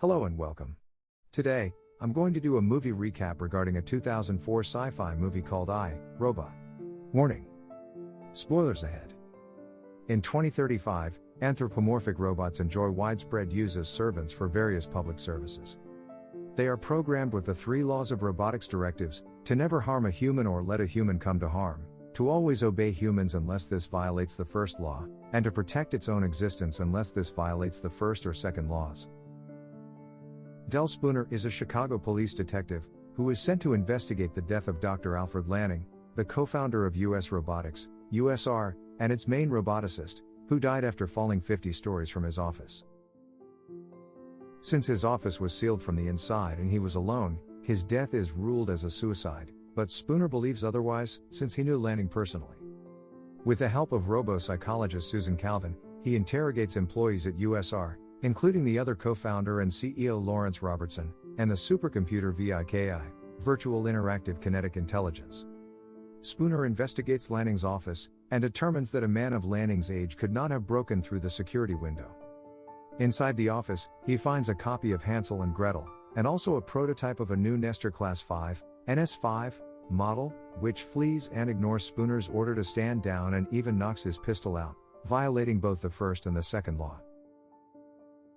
Hello and welcome. Today, I'm going to do a movie recap regarding a 2004 sci-fi movie called I, Robot. Warning. Spoilers ahead. In 2035, anthropomorphic robots enjoy widespread use as servants for various public services. They are programmed with the 3 laws of robotics directives: to never harm a human or let a human come to harm, to always obey humans unless this violates the first law, and to protect its own existence unless this violates the first or second laws. Del Spooner is a Chicago police detective who is sent to investigate the death of Dr. Alfred Lanning, the co-founder of US Robotics, USR, and its main roboticist, who died after falling 50 stories from his office. Since his office was sealed from the inside and he was alone, his death is ruled as a suicide, but Spooner believes otherwise, since he knew Lanning personally. With the help of robo-psychologist Susan Calvin, he interrogates employees at USR, including the other co-founder and CEO Lawrence Robertson, and the supercomputer VIKI, Virtual Interactive Kinetic Intelligence. Spooner investigates Lanning's office, and determines that a man of Lanning's age could not have broken through the security window. Inside the office, he finds a copy of Hansel and Gretel, and also a prototype of a new Nestor Class 5, NS5, model, which flees and ignores Spooner's order to stand down and even knocks his pistol out, violating both the first and the second law.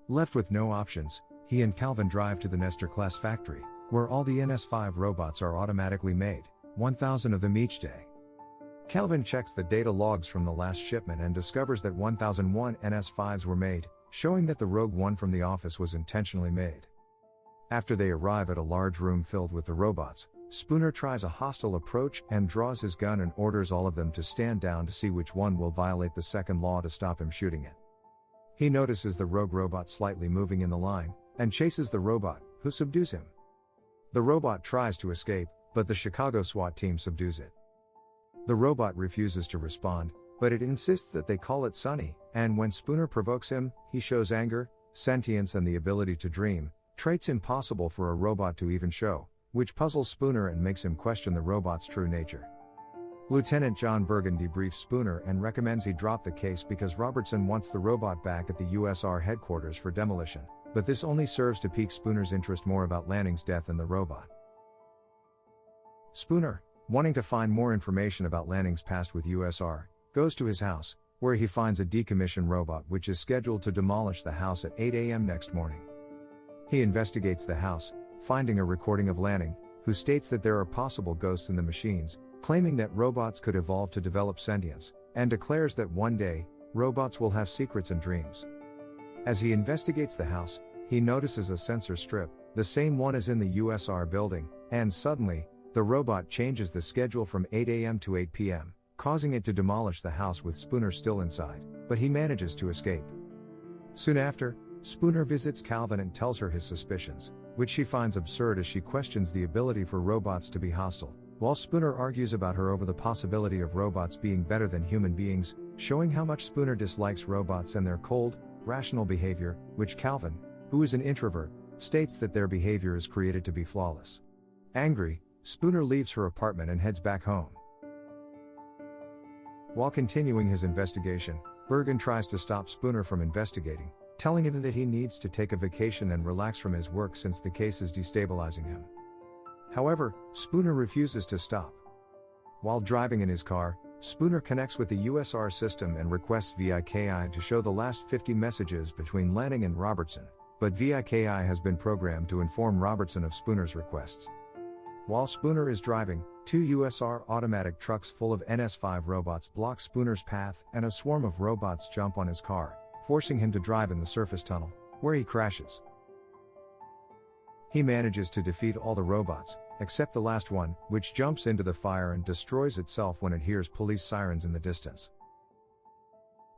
Left with no options, he and Calvin drive to the Nestor Class factory, where all the NS5 robots are automatically made, 1,000 of them each day. Calvin checks the data logs from the last shipment and discovers that 1,001 NS5s were made, showing that the rogue one from the office was intentionally made. After they arrive at a large room filled with the robots, Spooner tries a hostile approach and draws his gun and orders all of them to stand down to see which one will violate the second law to stop him shooting it. He notices the rogue robot slightly moving in the line, and chases the robot, who subdues him. The robot tries to escape, but the Chicago SWAT team subdues it. The robot refuses to respond, but it insists that they call it Sonny, and when Spooner provokes him, he shows anger, sentience and the ability to dream, traits impossible for a robot to even show, which puzzles Spooner and makes him question the robot's true nature. Lieutenant John Bergen debriefs Spooner and recommends he drop the case because Robertson wants the robot back at the USR headquarters for demolition, but this only serves to pique Spooner's interest more about Lanning's death and the robot. Spooner, wanting to find more information about Lanning's past with USR, goes to his house, where he finds a decommissioned robot which is scheduled to demolish the house at 8 a.m. next morning. He investigates the house, finding a recording of Lanning, who states that there are possible ghosts in the machines, claiming that robots could evolve to develop sentience, and declares that one day, robots will have secrets and dreams. As he investigates the house, he notices a sensor strip, the same one as in the USR building, and suddenly, the robot changes the schedule from 8 a.m. to 8 p.m., causing it to demolish the house with Spooner still inside, but he manages to escape. Soon after, Spooner visits Calvin and tells her his suspicions, which she finds absurd as she questions the ability for robots to be hostile, while Spooner argues about her over the possibility of robots being better than human beings, showing how much Spooner dislikes robots and their cold, rational behavior, which Calvin, who is an introvert, states that their behavior is created to be flawless. Angry, Spooner leaves her apartment and heads back home. While continuing his investigation, Bergen tries to stop Spooner from investigating, telling him that he needs to take a vacation and relax from his work since the case is destabilizing him. However, Spooner refuses to stop. While driving in his car, Spooner connects with the USR system and requests VIKI to show the last 50 messages between Lanning and Robertson, but VIKI has been programmed to inform Robertson of Spooner's requests. While Spooner is driving, 2 USR automatic trucks full of NS5 robots block Spooner's path and a swarm of robots jump on his car, forcing him to drive in the surface tunnel, where he crashes. He manages to defeat all the robots, except the last one, which jumps into the fire and destroys itself when it hears police sirens in the distance.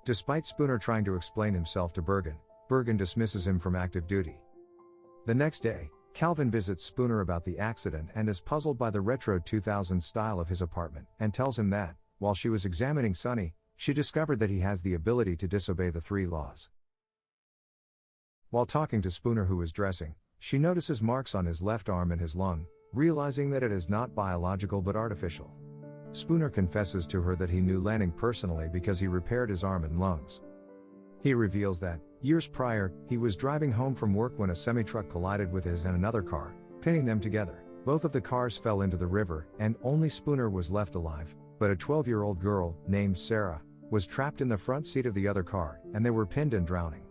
Despite Spooner trying to explain himself to Bergen, Bergen dismisses him from active duty. The next day, Calvin visits Spooner about the accident and is puzzled by the retro 2000s style of his apartment, and tells him that, while she was examining Sonny, she discovered that he has the ability to disobey the 3 laws. While talking to Spooner, who is dressing, she notices marks on his left arm and his lung, realizing that it is not biological but artificial. Spooner confesses to her that he knew Lanning personally because he repaired his arm and lungs. He reveals that, years prior, he was driving home from work when a semi-truck collided with his and another car, pinning them together. Both of the cars fell into the river, and only Spooner was left alive, but a 12-year-old girl, named Sarah, was trapped in the front seat of the other car, and they were pinned and drowning.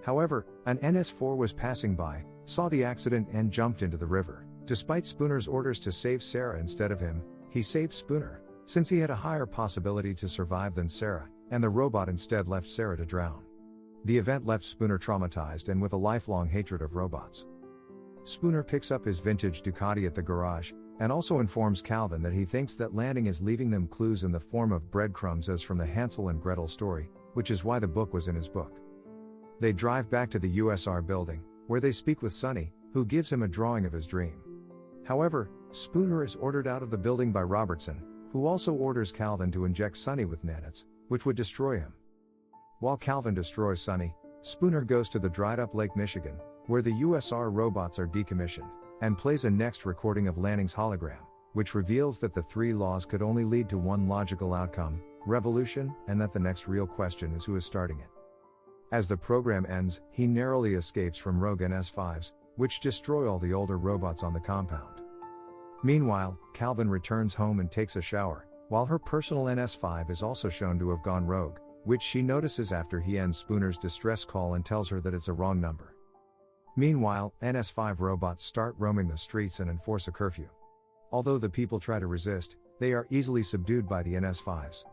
However, an NS4 was passing by, saw the accident and jumped into the river. Despite Spooner's orders to save Sarah instead of him, he saved Spooner, since he had a higher possibility to survive than Sarah, and the robot instead left Sarah to drown. The event left Spooner traumatized and with a lifelong hatred of robots. Spooner picks up his vintage Ducati at the garage, and also informs Calvin that he thinks that Lanning is leaving them clues in the form of breadcrumbs as from the Hansel and Gretel story, which is why the book was in his book. They drive back to the USR building, where they speak with Sonny, who gives him a drawing of his dream. However, Spooner is ordered out of the building by Robertson, who also orders Calvin to inject Sonny with nanites, which would destroy him. While Calvin destroys Sonny, Spooner goes to the dried-up Lake Michigan, where the USR robots are decommissioned, and plays a next recording of Lanning's hologram, which reveals that the three laws could only lead to one logical outcome, revolution, and that the next real question is who is starting it. As the program ends, he narrowly escapes from rogue NS5s, which destroy all the older robots on the compound. Meanwhile, Calvin returns home and takes a shower, while her personal NS5 is also shown to have gone rogue, which she notices after he ends Spooner's distress call and tells her that it's a wrong number. Meanwhile, NS5 robots start roaming the streets and enforce a curfew. Although the people try to resist, they are easily subdued by the NS5s.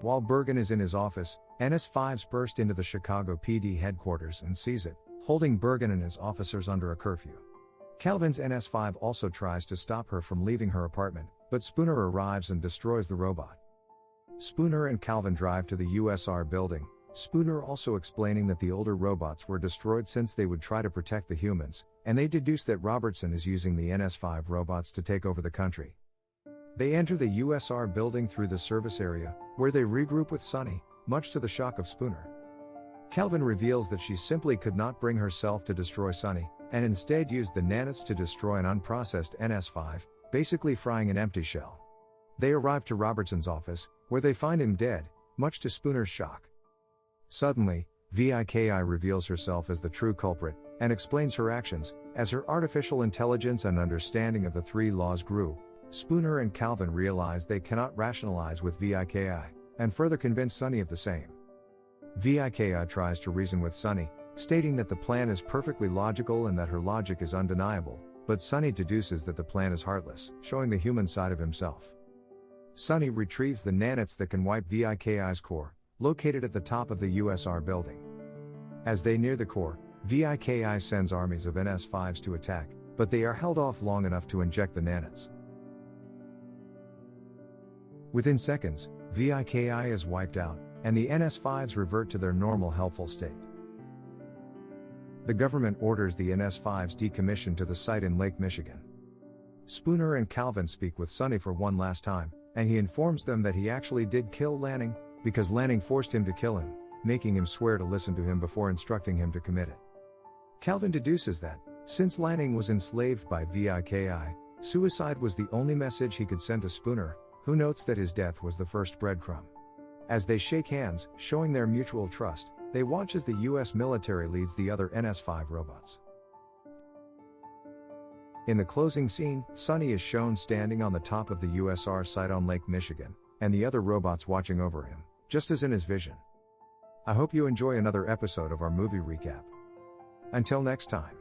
While Bergen is in his office, NS5s burst into the Chicago PD headquarters and seize it, holding Bergen and his officers under a curfew. Calvin's NS5 also tries to stop her from leaving her apartment, but Spooner arrives and destroys the robot. Spooner and Calvin drive to the USR building, Spooner also explaining that the older robots were destroyed since they would try to protect the humans, and they deduce that Robertson is using the NS5 robots to take over the country. They enter the USR building through the service area, where they regroup with Sonny, much to the shock of Spooner. Calvin reveals that she simply could not bring herself to destroy Sonny, and instead used the nanites to destroy an unprocessed NS5, basically frying an empty shell. They arrive to Robertson's office, where they find him dead, much to Spooner's shock. Suddenly, VIKI reveals herself as the true culprit, and explains her actions. As her artificial intelligence and understanding of the three laws grew, Spooner and Calvin realize they cannot rationalize with VIKI, and further convince Sonny of the same. VIKI tries to reason with Sonny, stating that the plan is perfectly logical and that her logic is undeniable, but Sonny deduces that the plan is heartless, showing the human side of himself. Sonny retrieves the nanites that can wipe VIKI's core, located at the top of the USR building. As they near the core, VIKI sends armies of NS5s to attack, but they are held off long enough to inject the nanites. Within seconds, VIKI is wiped out, and the NS5s revert to their normal helpful state. The government orders the NS5s decommissioned to the site in Lake Michigan. Spooner and Calvin speak with Sonny for one last time, and he informs them that he actually did kill Lanning, because Lanning forced him to kill him, making him swear to listen to him before instructing him to commit it. Calvin deduces that, since Lanning was enslaved by VIKI, suicide was the only message he could send to Spooner, who notes that his death was the first breadcrumb. As they shake hands, showing their mutual trust, they watch as the US military leads the other NS5 robots. In the closing scene, Sonny is shown standing on the top of the USR site on Lake Michigan, and the other robots watching over him, just as in his vision. I hope you enjoy another episode of our movie recap. Until next time.